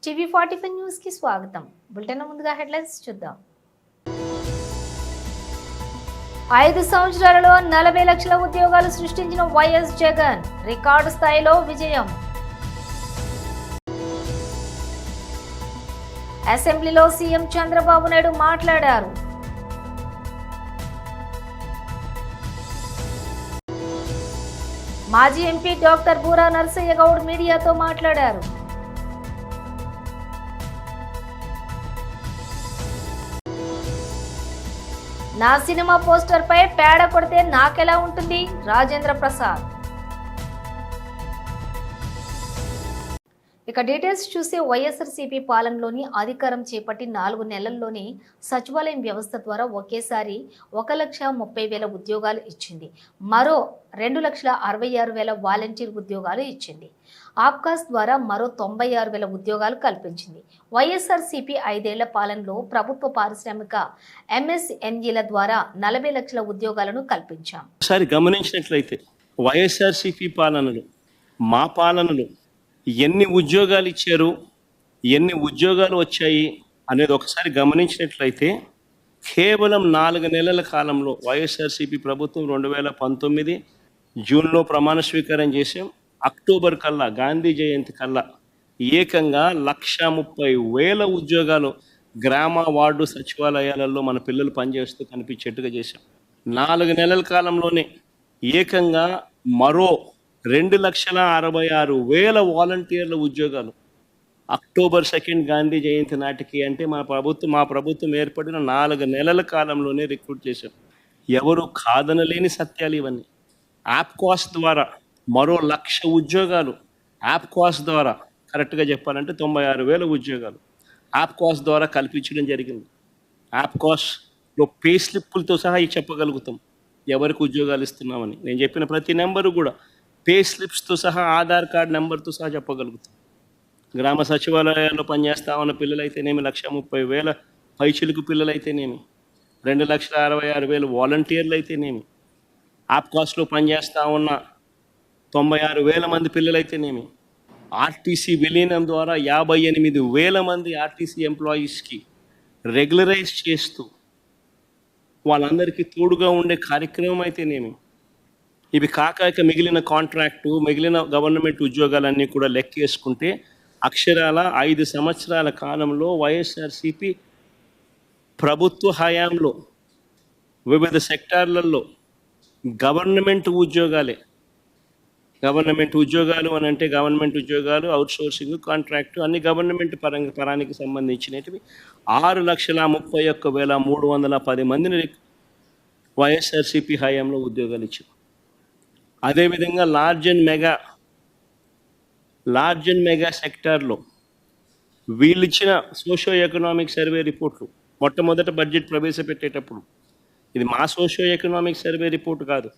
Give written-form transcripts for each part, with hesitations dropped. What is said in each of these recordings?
టీవీ45 news కి స్వాగతం. Bulletin ముందుగా హెడ్లైన్స్ చూద్దాం. 5 సంవత్సరాలలో 40 లక్షల ఉద్యోగాలు సృష్టించిన వైఎస్ జగన్ రికార్డు స్థాయిలో విజయం. అసెంబ్లీలో సీఎం చంద్రబాబు నాయుడు మాట్లాడారు. మాజీ ఎంపీ డాక్టర్ బూరా నరసయ్య గౌడ్ మీడియాతో మాట్లాడారు. నా సినిమా పోస్టర్ పై పేడ కొడితే నాకెలా ఉంటుంది? రాజేంద్ర ప్రసాద్. ఇక డీటెయిల్స్ చూసే వైఎస్ఆర్సీపీ పాలనలోని అధికారం చేపట్టి 4 నెలల్లోనే సచివాలయం వ్యవస్థ ద్వారా ఒకేసారి 1,30,000 ఉద్యోగాలు ఇచ్చింది. మరో 2,66,000 వాలంటీర్ ఉద్యోగాలు ఇచ్చింది. ఆప్కాస్ ద్వారా మరో 96,000 ఉద్యోగాలు కల్పించింది. వైఎస్ఆర్సీపీ 5 ఏళ్ల పాలనలో ప్రభుత్వ పారిశ్రామిక ఎంఎస్ఎంఈల ద్వారా 40 లక్షల ఉద్యోగాలను కల్పించాం. ఒకసారి గమనించినట్లయితే వైఎస్ఆర్సీపీ పాలనలో మా పాలనలో ఎన్ని ఉద్యోగాలు ఇచ్చారు, ఎన్ని ఉద్యోగాలు వచ్చాయి అనేది ఒకసారి గమనించినట్లయితే కేవలం 4 నెలల కాలంలో వైఎస్ఆర్సీపీ ప్రభుత్వం 2019 జూన్లో ప్రమాణ స్వీకారం చేసాం. అక్టోబర్ కల్లా గాంధీ జయంతి కల్లా ఏకంగా 1,30,000 ఉద్యోగాలు గ్రామ వార్డు సచివాలయాలలో మన పిల్లలు పనిచేస్తూ కనిపించేట్టుగా చేశాం. 4 నెలల కాలంలోనే ఏకంగా మరో 2,66,000 వాలంటీర్ల ఉద్యోగాలు అక్టోబర్ 2 గాంధీ జయంతి నాటికి అంటే మా ప్రభుత్వం ఏర్పడిన 4 నెలల కాలంలోనే రిక్రూట్ చేశాం. ఎవరు కాదనలేని సత్యాలు ఇవన్నీ. యాప్కాస్ ద్వారా మరో 1,00,000 ఉద్యోగాలు, యాప్కాస్ ద్వారా కరెక్ట్గా చెప్పాలంటే 96,000 ఉద్యోగాలు యాప్కాస్ ద్వారా కల్పించడం జరిగింది. యాప్కాస్లో పే స్లిప్పులతో సహా చెప్పగలుగుతాం ఎవరికి ఉద్యోగాలు ఇస్తున్నామని. నేను చెప్పిన ప్రతి నెంబరు కూడా పే స్లిప్స్తో సహా ఆధార్ కార్డ్ నెంబర్తో సహా చెప్పగలుగుతాం. గ్రామ సచివాలయాల్లో పనిచేస్తా ఉన్న పిల్లలైతేనేమి 1,30,000 పైచిలుకు పిల్లలైతేనేమి, 2,66,000 వాలంటీర్లు అయితేనేమి, ఆప్కాస్లో పనిచేస్తూ ఉన్న 96,000 మంది పిల్లలైతేనేమి, ఆర్టీసీ విలీనం ద్వారా 58,000 మంది ఆర్టీసీ ఎంప్లాయీస్కి రెగ్యులరైజ్ చేస్తూ వాళ్ళందరికీ తోడుగా ఉండే కార్యక్రమం అయితేనేమి, ఇవి కాక మిగిలిన కాంట్రాక్టు, మిగిలిన గవర్నమెంట్ ఉద్యోగాలన్నీ కూడా లెక్కేసుకుంటే అక్షరాల 5 సంవత్సరాల కాలంలో వైఎస్ఆర్సీపీ ప్రభుత్వ హయాంలో వివిధ సెక్టార్లలో గవర్నమెంట్ ఉద్యోగాలు అని అంటే గవర్నమెంట్ ఉద్యోగాలు, అవుట్సోర్సింగ్, కాంట్రాక్టు అన్ని గవర్నమెంట్ పరానికి సంబంధించినవి 6,31,310 మందిని వైఎస్ఆర్సీపీ హయాంలో ఉద్యోగాలు ఇచ్చారు. అదేవిధంగా లార్జ్ అండ్ మెగా సెక్టార్లో వీళ్ళు ఇచ్చిన సోషో ఎకనామిక్ సర్వే రిపోర్ట్లు మొట్టమొదట బడ్జెట్ ప్రవేశపెట్టేటప్పుడు, ఇది మా సోషో ఎకనామిక్ సర్వే రిపోర్ట్ కాదు,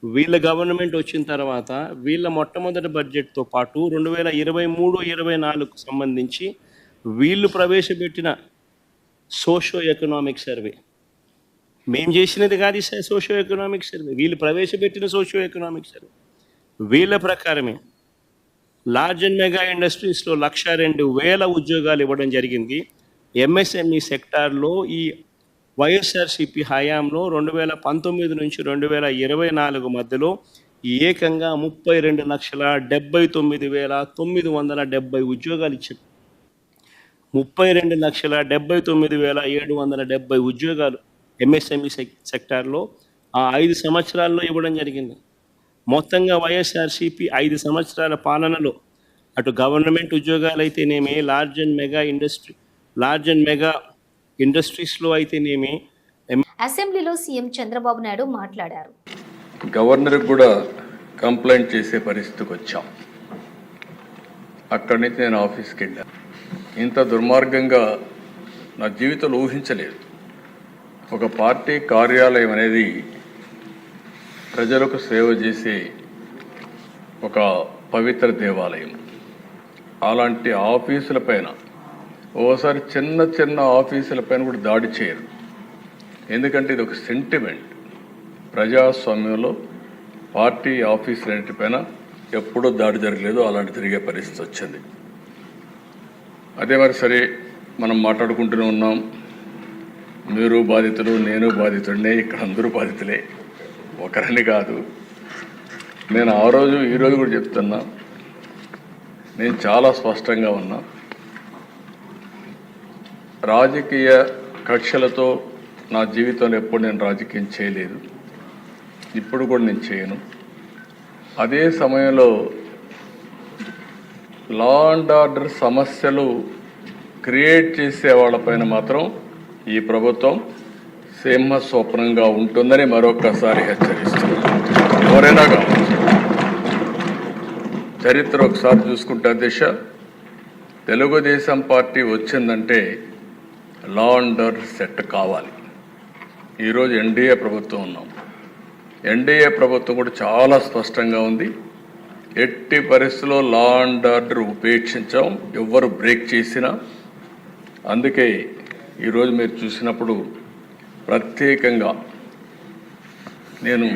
వీళ్ళ గవర్నమెంట్ వచ్చిన తర్వాత వీళ్ళ మొట్టమొదటి బడ్జెట్తో పాటు 2023-24 సంబంధించి వీళ్ళు ప్రవేశపెట్టిన సోషో ఎకనామిక్ సర్వే, మేము చేసినది కాదు ఈ సోషియో ఎకనామిక్ సర్వే, వీళ్ళు ప్రవేశపెట్టిన సోషియో ఎకనామిక్ సర్వే. వీళ్ళ ప్రకారమే లార్జ్ అండ్ మెగా ఇండస్ట్రీస్లో 1,02,000 ఉద్యోగాలు ఇవ్వడం జరిగింది. ఎంఎస్ఎంఈ సెక్టార్లో ఈ వైఎస్ఆర్సీపీ హయాంలో 2019 నుంచి 2024 మధ్యలో ఏకంగా 32,79,970 ఉద్యోగాలు ఇచ్చారు. 32,79,770 ఉద్యోగాలు ఎంఎస్ఎంఈ సెక్టార్లో ఆ 5 సంవత్సరాల్లో ఇవ్వడం జరిగింది. మొత్తంగా వైఎస్ఆర్సీపీ 5 సంవత్సరాల పాలనలో అటు గవర్నమెంట్ ఉద్యోగాలు అయితేనేమి, లార్జ్ అండ్ మెగా ఇండస్ట్రీస్లో అయితేనేమి. అసెంబ్లీలో సీఎం చంద్రబాబు నాయుడు మాట్లాడారు. గవర్నర్కి కూడా కంప్లైంట్ చేసే పరిస్థితికి వచ్చాం. అక్కడి నుంచి నేను ఆఫీస్కి వెళ్ళాను. ఇంత దుర్మార్గంగా నా జీవితంలో ఊహించలేదు. ఒక పార్టీ కార్యాలయం అనేది ప్రజలకు సేవ చేసే ఒక పవిత్ర దేవాలయం. అలాంటి ఆఫీసుల పైన ఓసారి చిన్న ఆఫీసుల పైన కూడా దాడి చేయరు. ఎందుకంటే ఇది ఒక సెంటిమెంట్. ప్రజాస్వామ్యంలో పార్టీ ఆఫీసులన్నిటిపైన ఎప్పుడూ దాడి జరగలేదు, అలాంటి తిరిగే పరిస్థితి వచ్చింది. అదే మరి సరే, మనం మాట్లాడుకుంటూనే ఉన్నాం. మీరు బాధితులు, నేను బాధితుడినే, ఇక్కడ అందరూ బాధితులే, ఒకరని కాదు. నేను ఆ రోజు ఈరోజు కూడా చెప్తున్నా, నేను చాలా స్పష్టంగా ఉన్నా. రాజకీయ కక్షలతో నా జీవితంలో ఎప్పుడు నేను రాజకీయం చేయలేదు, ఇప్పుడు కూడా నేను చేయను. అదే సమయంలో లా అండ్ ఆర్డర్ సమస్యలు క్రియేట్ చేసే వాళ్ళపైన మాత్రం ఈ ప్రభుత్వం సింహ స్వప్నంగా ఉంటుందని మరొకసారి హెచ్చరిస్తున్నాను. ఎవరైనా కావచ్చు, చరిత్ర ఒకసారి చూసుకుంటే దిశ తెలుగుదేశం పార్టీ వచ్చిందంటే లా అండ్ ఆర్డర్ సెట్ కావాలి. ఈరోజు ఎన్డీఏ ప్రభుత్వం ఉన్నాం. ఎన్డీఏ ప్రభుత్వం కూడా చాలా స్పష్టంగా ఉంది, ఎట్టి పరిస్థితుల్లో లా అండ్ ఆర్డర్ ఉపేక్షించాం, ఎవ్వరు బ్రేక్ చేసినా. అందుకే ఈరోజు మీరు చూసినప్పుడు ప్రత్యేకంగా నేను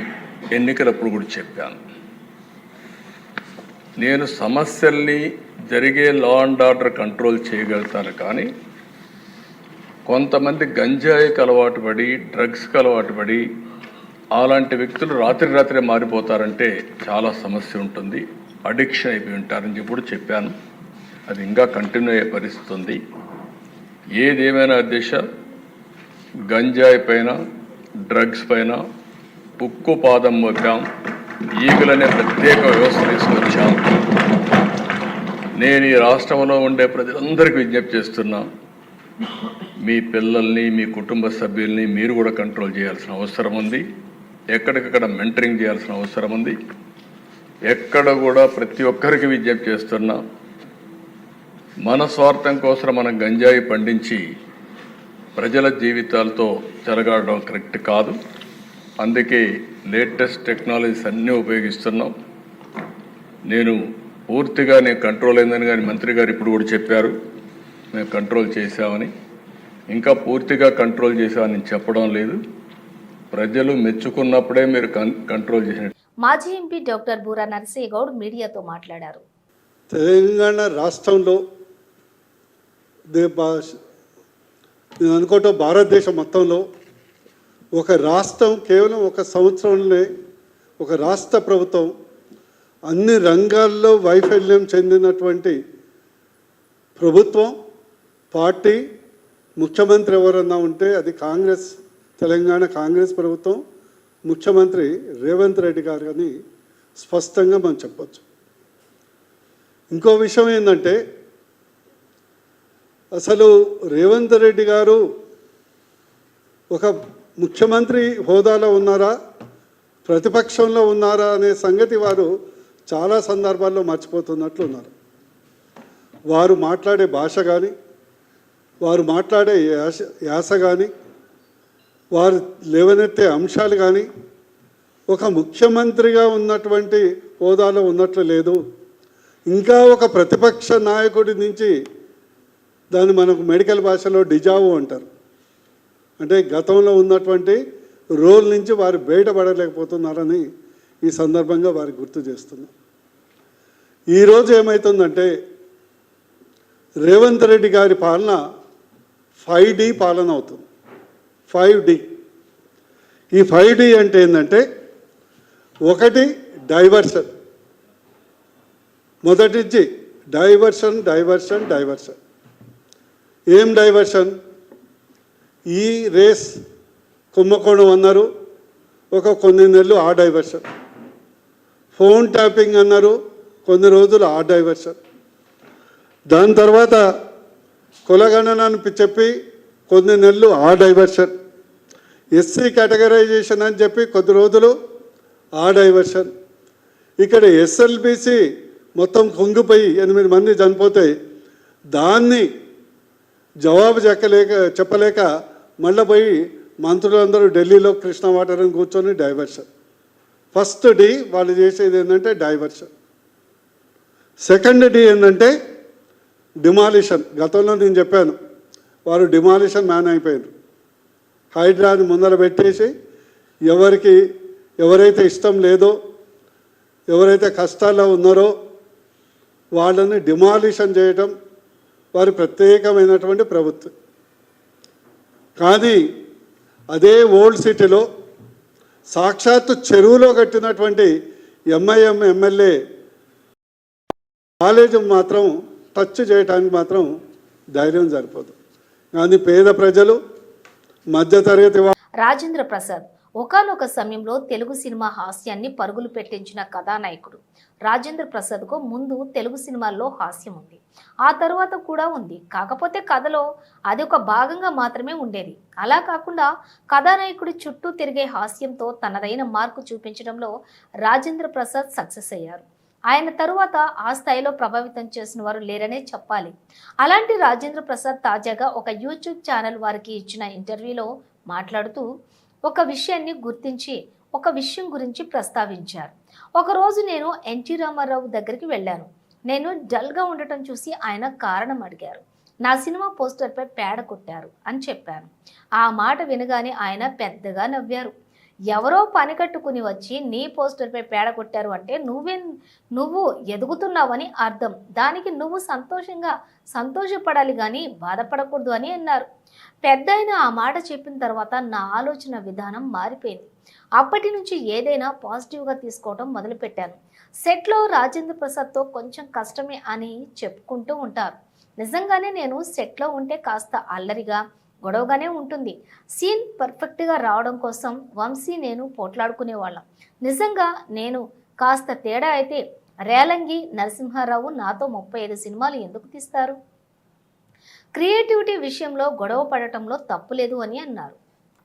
ఎన్నికలప్పుడు కూడా చెప్పాను, నేను సమస్యల్ని జరిగే లా అండ్ ఆర్డర్ కంట్రోల్ చేయగలుగుతాను, కానీ కొంతమంది గంజాయికి అలవాటు పడి, డ్రగ్స్కి అలవాటు పడి అలాంటి వ్యక్తులు రాత్రి మారిపోతారంటే చాలా సమస్య ఉంటుంది, అడిక్షన్ అయిపోయి ఉంటారని చెప్పి కూడా చెప్పాను. అది ఇంకా కంటిన్యూ అయ్యే పరిస్థితి ఉంది. ఏదేమైనా దిశ గంజాయి పైన, డ్రగ్స్ పైన ఉక్కు పాదం మోపాం, ఈగులనే ప్రత్యేక వ్యవస్థ తీసుకొచ్చాం. నేను ఈ రాష్ట్రంలో ఉండే ప్రజలందరికీ విజ్ఞప్తి చేస్తున్నా, మీ పిల్లల్ని, మీ కుటుంబ సభ్యుల్ని మీరు కూడా కంట్రోల్ చేయాల్సిన అవసరం ఉంది. ఎక్కడికక్కడ మెంటరింగ్ చేయాల్సిన అవసరం ఉంది. ఎక్కడ కూడా ప్రతి ఒక్కరికి విజ్ఞప్తి చేస్తున్నా, మన స్వార్థం కోసం మనం గంజాయి పండించి ప్రజల జీవితాలతో చెలగాడడం కరెక్ట్ కాదు. అందుకే లేటెస్ట్ టెక్నాలజీస్ అన్నీ ఉపయోగిస్తున్నాం. నేను కంట్రోల్ అయిందని కానీ మంత్రి గారు ఇప్పుడు కూడా చెప్పారు, మేము కంట్రోల్ చేశామని. ఇంకా పూర్తిగా కంట్రోల్ చేశామని చెప్పడం లేదు, ప్రజలు మెచ్చుకున్నప్పుడే మీరు కంట్రోల్ చేసినట్టు. మాజీ ఎంపీ డాక్టర్ బూరా నరసింహ గౌడ్ మీడియాతో మాట్లాడారు. తెలంగాణ రాష్ట్రంలో నేను అనుకోవటం భారతదేశం మొత్తంలో ఒక రాష్ట్రం కేవలం ఒక సంవత్సరంలోనే ఒక రాష్ట్ర ప్రభుత్వం అన్ని రంగాల్లో వైఫల్యం చెందినటువంటి ప్రభుత్వం, పార్టీ, ముఖ్యమంత్రి ఎవరన్నా ఉంటే అది తెలంగాణ కాంగ్రెస్ ప్రభుత్వం, ముఖ్యమంత్రి రేవంత్ రెడ్డి గారు అని స్పష్టంగా మనం చెప్పచ్చు. ఇంకో విషయం ఏంటంటే, అసలు రేవంత్ రెడ్డి గారు ఒక ముఖ్యమంత్రి హోదాలో ఉన్నారా, ప్రతిపక్షంలో ఉన్నారా అనే సంగతి వారు చాలా సందర్భాల్లో మర్చిపోతున్నట్లు ఉన్నారు. వారు మాట్లాడే భాష కానీ, వారు మాట్లాడే యాస కానీ, వారు లేవనెత్తే అంశాలు కానీ ఒక ముఖ్యమంత్రిగా ఉన్నటువంటి హోదాలో ఉన్నట్లు లేదు. ఇంకా ఒక ప్రతిపక్ష నాయకుడి నుంచి దాన్ని మనకు మెడికల్ భాషలో డిజావు అంటారు. అంటే గతంలో ఉన్నటువంటి రోల్ నుంచి వారు బయటపడలేకపోతున్నారని ఈ సందర్భంగా వారికి గుర్తు చేస్తున్నాం. ఈరోజు ఏమవుతుందంటే, రేవంత్ రెడ్డి గారి పాలన 5D పాలన అవుతుంది. 5D. ఈ 5D అంటే ఏంటంటే, ఒకటి డైవర్షన్. మొదటిది డైవర్షన్. ఏం డైవర్షన్? ఈ రేస్ కుంభకోణం అన్నారు, కొన్ని నెలలు ఆ డైవర్షన్. ఫోన్ ట్యాపింగ్ అన్నారు, కొన్ని రోజులు ఆ డైవర్షన్. దాని తర్వాత కులగణనని చెప్పి కొన్ని నెలలు ఆ డైవర్షన్. ఎస్సీ కేటగరైజేషన్ అని చెప్పి కొద్ది రోజులు ఆ డైవర్షన్. ఇక్కడ ఎస్ఎల్బిసి మొత్తం కుంగిపోయి 8 మంది చనిపోతే దాన్ని జవాబు చెప్పలేక మళ్ళీ పోయి మంత్రులందరూ ఢిల్లీలో కృష్ణ వాటర్ అని కూర్చొని డైవర్షన్. ఫస్ట్ డి వాళ్ళు చేసేది ఏంటంటే డైవర్షన్. సెకండ్ డి ఏంటంటే డిమాలిషన్. గతంలో నేను చెప్పాను, వారు డిమాలిషన్ మ్యాన్ అయిపోయారు. హైడ్రాని ముందర పెట్టేసి ఎవరైతే ఇష్టం లేదో, ఎవరైతే కష్టాల్లో ఉన్నారో వాళ్ళని డిమాలిషన్ చేయటం, వారి ప్రత్యేకమైనటువంటి ప్రభుత్వం. కానీ అదే ఓల్డ్ సిటీలో సాక్షాత్తు చెరువులో కట్టినటువంటి ఎంఐఎం ఎమ్మెల్యే కాలేజీ మాత్రం టచ్ చేయడానికి మాత్రం ధైర్యం సరిపోదు. కానీ పేద ప్రజలు, మధ్యతరగతి రాజేంద్ర ప్రసాద్ ఒకానొక సమయంలో తెలుగు సినిమా హాస్యాన్ని పరుగులు పెట్టించిన కథానాయకుడు. రాజేంద్ర ప్రసాద్కు ముందు తెలుగు సినిమాల్లో హాస్యం ఉంది, ఆ తర్వాత కూడా ఉంది. కాకపోతే కథలో అది ఒక భాగంగా మాత్రమే ఉండేది. అలా కాకుండా కథానాయకుడి చుట్టూ తిరిగే హాస్యంతో తనదైన మార్కు చూపించడంలో రాజేంద్ర ప్రసాద్ సక్సెస్ అయ్యారు. ఆయన తరువాత ఆ స్థాయిలో ప్రభావితం చేసిన వారు లేరనే చెప్పాలి. అలాంటి రాజేంద్ర ప్రసాద్ తాజాగా ఒక యూట్యూబ్ ఛానల్ వారికి ఇచ్చిన ఇంటర్వ్యూలో మాట్లాడుతూ ఒక విషయాన్ని గుర్తించి ఒక విషయం గురించి ప్రస్తావించారు. ఒకరోజు నేను ఎన్టీ రామారావు దగ్గరికి వెళ్ళాను. నేను డల్గా ఉండటం చూసి ఆయన కారణం అడిగారు. నా సినిమా పోస్టర్పై పేడ కొట్టారు అని చెప్పాను. ఆ మాట వినగానే ఆయన పెద్దగా నవ్వారు. ఎవరో పని కట్టుకుని వచ్చి నీ పోస్టర్పై పేడ కొట్టారు అంటే నువ్వు ఎదుగుతున్నావని అర్థం. దానికి నువ్వు సంతోషపడాలి కానీ బాధపడకూడదు అని అన్నారు. పెద్ద ఆయన ఆ మాట చెప్పిన తర్వాత నా ఆలోచన విధానం మారిపోయింది. అప్పటి నుంచి ఏదైనా పాజిటివ్గా తీసుకోవడం మొదలుపెట్టాను. సెట్లో రాజేంద్ర ప్రసాద్తో కొంచెం కష్టమే అని చెప్పుకుంటూ ఉంటారు. నిజంగానే నేను సెట్లో ఉంటే కాస్త అల్లరిగా గొడవగానే ఉంటుంది. సీన్ పర్ఫెక్ట్గా రావడం కోసం వంశీ నేను పోట్లాడుకునేవాళ్ళం. నిజంగా నేను కాస్త తేడా అయితే రేలంగి నరసింహారావు నాతో 35 సినిమాలు ఎందుకు తీస్తారు? క్రియేటివిటీ విషయంలో గొడవ పడటంలో తప్పులేదు అని అన్నారు.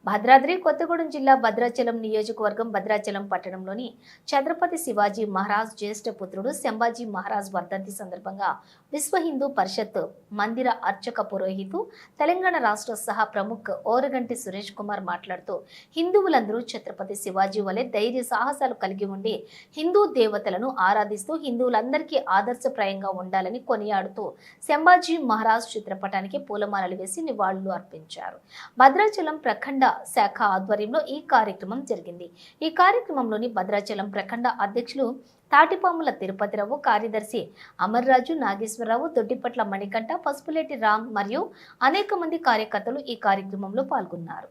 భద్రాద్రి కొత్తగూడెం జిల్లా భద్రాచలం నియోజకవర్గం భద్రాచలం పట్టణంలోని ఛత్రపతి శివాజీ మహారాజ్ జ్యేష్ఠ పుత్రుడు శంభాజీ మహారాజ్ వర్ధంతి సందర్భంగా విశ్వ హిందూ పరిషత్ మందిర అర్చక పురోహితు తెలంగాణ రాష్ట్ర సహా ప్రముఖ్ ఓరగంటి సురేష్ కుమార్ మాట్లాడుతూ హిందువులందరూ ఛత్రపతి శివాజీ వలె ధైర్య సాహసాలు కలిగి ఉండి హిందూ దేవతలను ఆరాధిస్తూ హిందువులందరికీ ఆదర్శప్రాయంగా ఉండాలని కొనియాడుతూ శంభాజీ మహారాజ్ చిత్రపటానికి పూలమాలలు వేసి నివాళులు అర్పించారు. భద్రాచలం ప్రఖండ శాఖ ఆధ్వర్యంలో ఈ కార్యక్రమం జరిగింది. ఈ కార్యక్రమంలోని భద్రాచలం ప్రఖండ అధ్యక్షులు తాటిపాముల తిరుపతిరావు, కార్యదర్శి అమర్రాజు, నాగేశ్వరరావు, దొడ్డిపట్ల మణికంఠ, పసుపులేటి రామ్ మరియు అనేక మంది కార్యకర్తలు ఈ కార్యక్రమంలో పాల్గొన్నారు.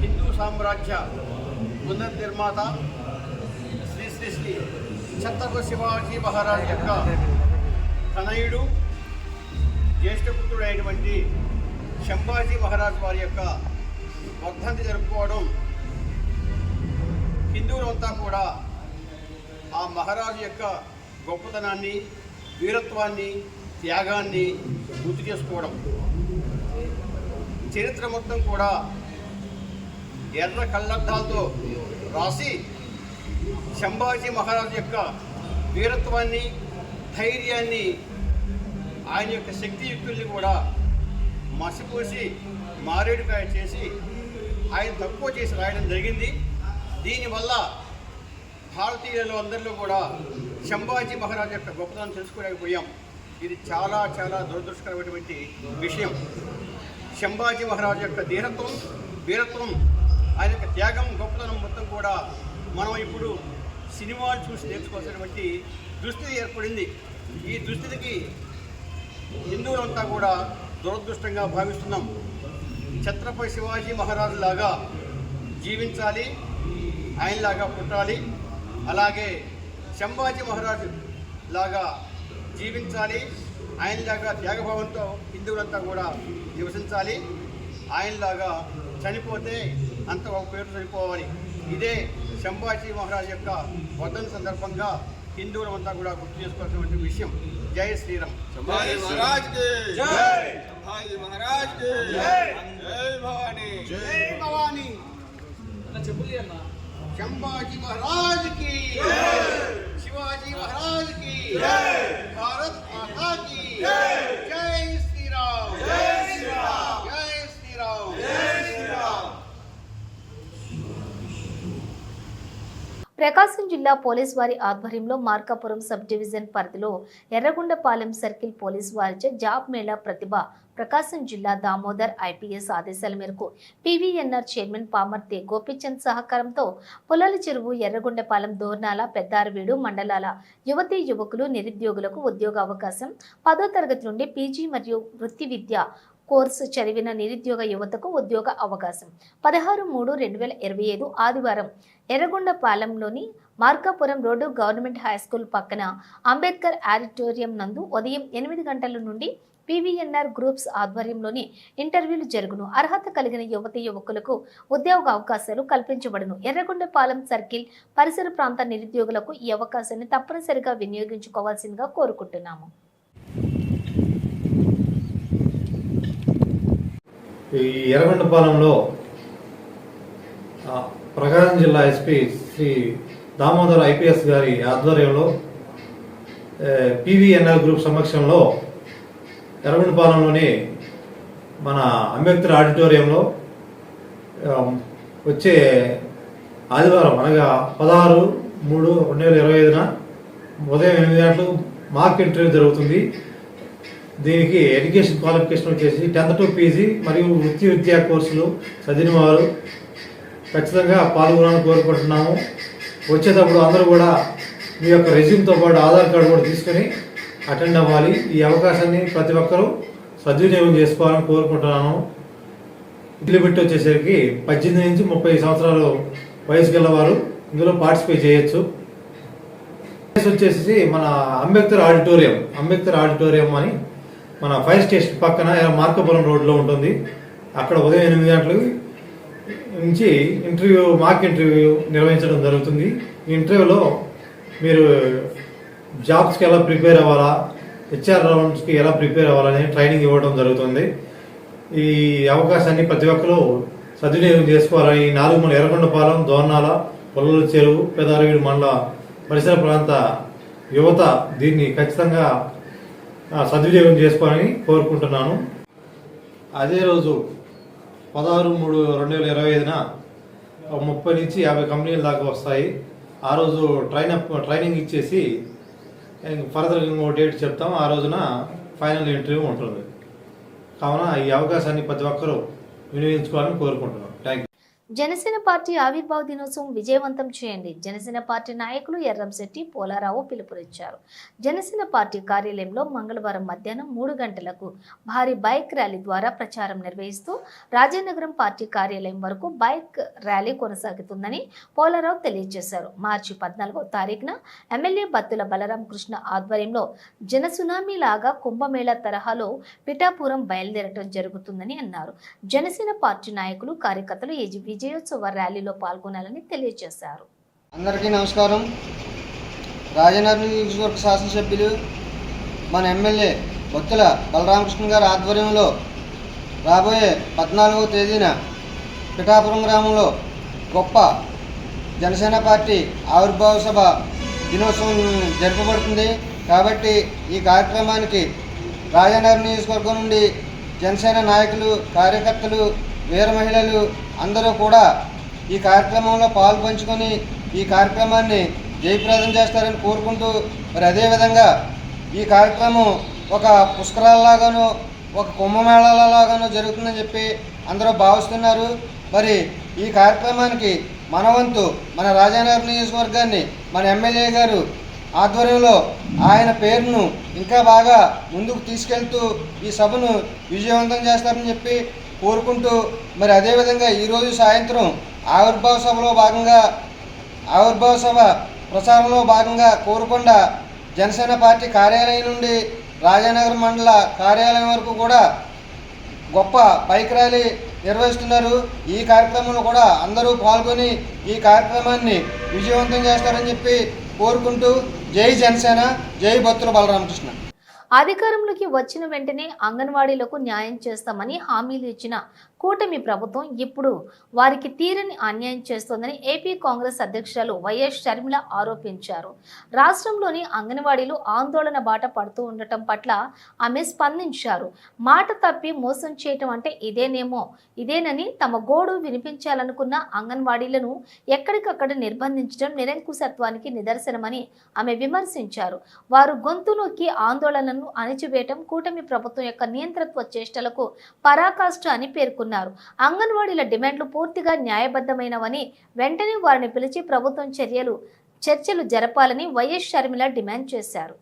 హిందూ సామ్రాజ్య పునర్నిర్మాత శ్రీ శ్రీ శ్రీ ఛత్రపతి శివాజీ మహారాజ్ యొక్క తనయుడు జ్యేష్ఠపుత్రుడైనటువంటి శంభాజీ మహారాజ్ వారి యొక్క వర్ధంతి జరుపుకోవడం హిందువులంతా కూడా ఆ మహారాజు యొక్క గొప్పతనాన్ని, వీరత్వాన్ని, త్యాగాన్ని గుర్తు చేసుకోవడం. చరిత్ర మొత్తం కూడా ఎర్ర కళ్ళద్దాలతో రాసి శంభాజీ మహారాజు యొక్క వీరత్వాన్ని, ధైర్యాన్ని, ఆయన యొక్క శక్తియుక్తుల్ని కూడా మసిపూసి మారేడుకాయ చేసి ఆయన తక్కువ చేసి రాయడం జరిగింది. దీనివల్ల భారతీయులలో అందరిలో కూడా శంభాజీ మహారాజు యొక్క గొప్పతనం తెలుసుకోలేకపోయాం. ఇది చాలా చాలా దురదృష్టకరమైనటువంటి విషయం. శంభాజీ మహారాజు యొక్క ధీరత్వం, వీరత్వం, ఆయన యొక్క త్యాగం, గొప్పతనం మొత్తం కూడా మనం ఇప్పుడు సినిమాలు చూసి నేర్చుకోవాల్సినటువంటి దుస్థితి ఏర్పడింది. ఈ దుస్థితికి హిందువులంతా కూడా దురదృష్టంగా భావిస్తున్నాం. ఛత్రపతి శివాజీ మహారాజు లాగా జీవించాలి, ఆయనలాగా పుట్టాలి, అలాగే శంభాజీ మహారాజు లాగా జీవించాలి, ఆయనలాగా త్యాగభావంతో హిందువులంతా కూడా నివసించాలి, ఆయనలాగా చనిపోతే అంత ఒక పేరు చనిపోవాలి. ఇదే శంభాజీ మహారాజ్ యొక్క వర్ధంతి సందర్భంగా హిందువులంతా కూడా గుర్తు చేసుకోవాల్సినటువంటి విషయం. జై శ్రీరామ్. శంభాజీ మహారాజ్ కి జై. శంభాజీ మహారాజ్ కి జై. జై భవానీ. జై భవానీ. శంభాజీ మహారాజ్ కి జై. శివాజీ మహారాజ్ కి జై. భారత్ మాతా కి జై. జై శ్రీరామ్. జై శ్రీరామ్. జై శ్రీరామ్. జై శ్రీరామ్. ప్రకాశం జిల్లా పోలీస్ వారి ఆధ్వర్యంలో మార్కాపురం సబ్ డివిజన్ పరిధిలో ఎర్రగొండపాలెం సర్కిల్ పోలీస్ వారిచే జాబ్ మేళా ప్రతిభ ప్రకాశం జిల్లా దామోదర్ ఐపీఎస్ ఆదేశాల మేరకు పీవీఎన్ఆర్ చైర్మన్ పామర్తి గోపిచంద్ సహకారంతో పుల్లల చెరువు ఎర్రగొండపాలెం దోర్నాల పెద్దారవీడు మండలాల యువతీ యువకులు నిరుద్యోగులకు ఉద్యోగ అవకాశం 10వ తరగతి నుండి పీజీ మరియు వృత్తి విద్య కోర్సు చదివిన నిరుద్యోగ యువతకు ఉద్యోగ అవకాశం 16/3/2025 ఆదివారం ఎర్రగొండపాలెంలోని Markapuram road government high school పక్కన అంబేద్కర్ ఆడిటోరియం నందు ఉదయం 8 గంటల నుండి పీవీఎన్ఆర్ గ్రూప్స్ ఆధ్వర్యంలోని ఇంటర్వ్యూలు జరుగును. అర్హత కలిగిన యువతి యువకులకు ఉద్యోగ అవకాశాలు కల్పించబడును. ఎర్రగొండపాలెం సర్కిల్ పరిసర ప్రాంత నిరుద్యోగులకు ఈ అవకాశాన్ని తప్పనిసరిగా వినియోగించుకోవాల్సిందిగా కోరుకుంటున్నాము. ఈ ఎర్రగొండపాలెంలో ప్రకాశం జిల్లా ఎస్పీ శ్రీ దామోదర్ ఐపీఎస్ గారి ఆధ్వర్యంలో పీవీఎన్ఆర్ గ్రూప్ సమక్షంలో ఎర్రగొండపాలెంలోని మన అంబేద్కర్ ఆడిటోరియంలో వచ్చే ఆదివారం అనగా 16/3/2025 ఉదయం 8 గంటలకు మాక్ ఇంటర్వ్యూ జరుగుతుంది. దీనికి ఎడ్యుకేషన్ క్వాలిఫికేషన్ వచ్చేసి 10th to పీజీ మరియు వృత్తి విద్యా కోర్సులు చదివిన వారు ఖచ్చితంగా పాల్గొనాలని కోరుకుంటున్నాము. వచ్చేటప్పుడు అందరూ కూడా మీ యొక్క రెజ్యూమ్తో పాటు ఆధార్ కార్డు కూడా తీసుకొని అటెండ్ అవ్వాలి. ఈ అవకాశాన్ని ప్రతి ఒక్కరూ సద్వినియోగం చేసుకోవాలని కోరుకుంటున్నాను. లిమిట్ వచ్చేసరికి 18 నుంచి 30 సంవత్సరాలు వయసు గలవారు ఇందులో పార్టిసిపేట్ చేయొచ్చు. వచ్చేసి మన అంబేద్కర్ ఆడిటోరియం అని మన ఫైర్ స్టేషన్ పక్కన మార్కాపురం రోడ్లో ఉంటుంది. అక్కడ ఉదయం 8 గంటలకు నుంచి మాక్ ఇంటర్వ్యూ నిర్వహించడం జరుగుతుంది. ఈ ఇంటర్వ్యూలో మీరు జాబ్స్కి ఎలా ప్రిపేర్ అవ్వాలా, హెచ్ఆర్ రౌండ్స్కి ఎలా ప్రిపేర్ అవ్వాలని ట్రైనింగ్ ఇవ్వడం జరుగుతుంది. ఈ అవకాశాన్ని ప్రతి ఒక్కరూ సద్వినియోగం చేసుకోవాలని 4 మూల ఎర్రగొండపాలెం, దోర్నాల, పుల్లల చెరువు, పెదారవీడు మండల పరిసర ప్రాంత యువత దీన్ని ఖచ్చితంగా సద్వినియోగం చేసుకోవాలని కోరుకుంటున్నాను. అదే రోజు 16/3/2025 30 నుంచి 50 కంపెనీల దాకా వస్తాయి. ఆ రోజు ట్రైనింగ్ ఇచ్చేసి ఫర్దర్ ఇంకో డేట్ చెప్తాం. ఆ రోజున ఫైనల్ ఇంటర్వ్యూ ఉంటుంది. కావున ఈ అవకాశాన్ని ప్రతి ఒక్కరూ వినియోగించుకోవాలని కోరుకుంటున్నాం. Thank you. జనసేన పార్టీ ఆవిర్భావ దినోత్సవం విజయవంతం చేయండి. జనసేన పార్టీ నాయకులు ఎర్రంశెట్టి పోలారావు పిలుపునిచ్చారు. జనసేన పార్టీ కార్యాలయంలో మంగళవారం మధ్యాహ్నం 3 గంటలకు భారీ బైక్ ర్యాలీ ద్వారా ప్రచారం నిర్వహిస్తూ రాజానగరం పార్టీ కార్యాలయం వరకు బైక్ ర్యాలీ కొనసాగుతుందని పోలారావు తెలియజేశారు. మార్చి 14వ తారీఖున ఎమ్మెల్యే బత్తుల బలరామకృష్ణ ఆధ్వర్యంలో జనసునామీ లాగా కుంభమేళా తరహాలో పిఠాపురం బయలుదేరటం జరుగుతుందని అన్నారు. జనసేన పార్టీ నాయకులు కార్యకర్తలు విజయోత్సవ ర్యాలీలో పాల్గొనాలని తెలియజేశారు. అందరికీ నమస్కారం. రాజనగరం నియోజకవర్గ శాసనసభ్యులు మన ఎమ్మెల్యే బొత్తుల బలరామకృష్ణ గారి ఆధ్వర్యంలో రాబోయే 14వ తేదీన పిఠాపురం గ్రామంలో గొప్ప జనసేన పార్టీ ఆవిర్భావ సభ దినోత్సవం జరపబడుతుంది. కాబట్టి ఈ కార్యక్రమానికి రాజనగరం నియోజకవర్గం నుండి జనసేన నాయకులు, కార్యకర్తలు, వీర మహిళలు అందరూ కూడా ఈ కార్యక్రమంలో పాల్పంచుకొని ఈ కార్యక్రమాన్ని జయప్రదం చేస్తారని కోరుకుంటూ, మరి అదేవిధంగా ఈ కార్యక్రమం ఒక పుష్కరాలలాగానో ఒక కుంభమేళాలలాగానో జరుగుతుందని చెప్పి అందరూ భావిస్తున్నారు. మరి ఈ కార్యక్రమానికి మన వంతు మన రాజానగరం నియోజకవర్గాన్ని మన ఎమ్మెల్యే గారు ఆధ్వర్యంలో ఆయన పేరును ఇంకా బాగా ముందుకు తీసుకెళ్తూ ఈ సభను విజయవంతం చేస్తారని చెప్పి కోరుకుంటూ, మరి అదేవిధంగా ఈరోజు సాయంత్రం ఆవిర్భావ సభ ప్రచారంలో భాగంగా కోరుకొండ జనసేన పార్టీ కార్యాలయం నుండి రాజానగరం మండల కార్యాలయం వరకు కూడా గొప్ప బైక్ ర్యాలీ నిర్వహిస్తున్నారు. ఈ కార్యక్రమంలో కూడా అందరూ పాల్గొని ఈ కార్యక్రమాన్ని విజయవంతం చేస్తారని చెప్పి కోరుకుంటూ, జై జనసేన, జై బొత్తుల బలరామకృష్ణ. అధికారంలోకి వచ్చిన వెంటనే అంగన్వాడీలకు న్యాయం చేస్తామని హామీలు ఇచ్చిన కూటమి ప్రభుత్వం ఇప్పుడు వారికి తీరని అన్యాయం చేస్తోందని ఏపీ కాంగ్రెస్ అధ్యక్షురాలు వైఎస్ షర్మిల ఆరోపించారు. రాష్ట్రంలోని అంగన్వాడీలు ఆందోళన బాట పడుతూ ఉండటం పట్ల ఆమె స్పందించారు. మాట తప్పి మోసం చేయటం అంటే ఇదేనని తమ గోడు వినిపించాలనుకున్న అంగన్వాడీలను ఎక్కడికక్కడ నిర్బంధించడం నిరంకుశత్వానికి నిదర్శనమని ఆమె విమర్శించారు. వారు గొంతు నొక్కి ఆందోళనను అణిచివేయటం కూటమి ప్రభుత్వం యొక్క నియంతృత్వ చేష్టలకు పరాకాష్ఠ అని పేర్కొన్నారు. అంగన్వాడీల డిమాండ్లు పూర్తిగా న్యాయబద్ధమైనవని, వెంటనే వారిని పిలిచి ప్రభుత్వం చర్చలు జరపాలని వైఎస్ షర్మిల డిమాండ్ చేశారు.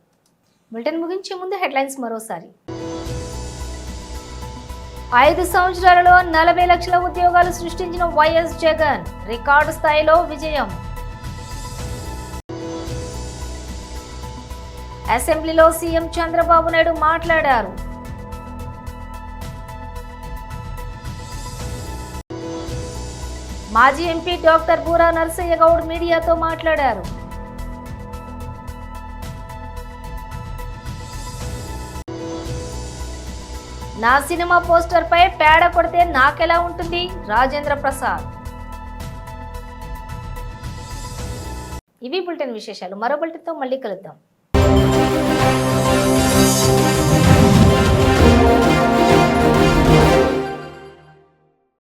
బులెటిన్ ముగించే ముందు హెడ్లైన్స్ మరోసారి. 5 సంవత్సరాలలో 40 లక్షల ఉద్యోగాలు సృష్టించిన వైఎస్ జగన్, రికార్డు స్థాయిలో విజయం. అసెంబ్లీలో సీఎం చంద్రబాబు నాయుడు మాట్లాడారు. మాజీ ఎంపీ డాక్టర్ బూరా నర్సయ్య గౌడ్ మీడియాతో మాట్లాడారు. నా సినిమా పోస్టర్ పై పేడ కొడితే నాకెలా ఉంటుంది? రాజేంద్ర ప్రసాద్. ఇవి బులెటిన్ విశేషాలు. మరో బులెటిన్తో మళ్ళీ కలుద్దాం.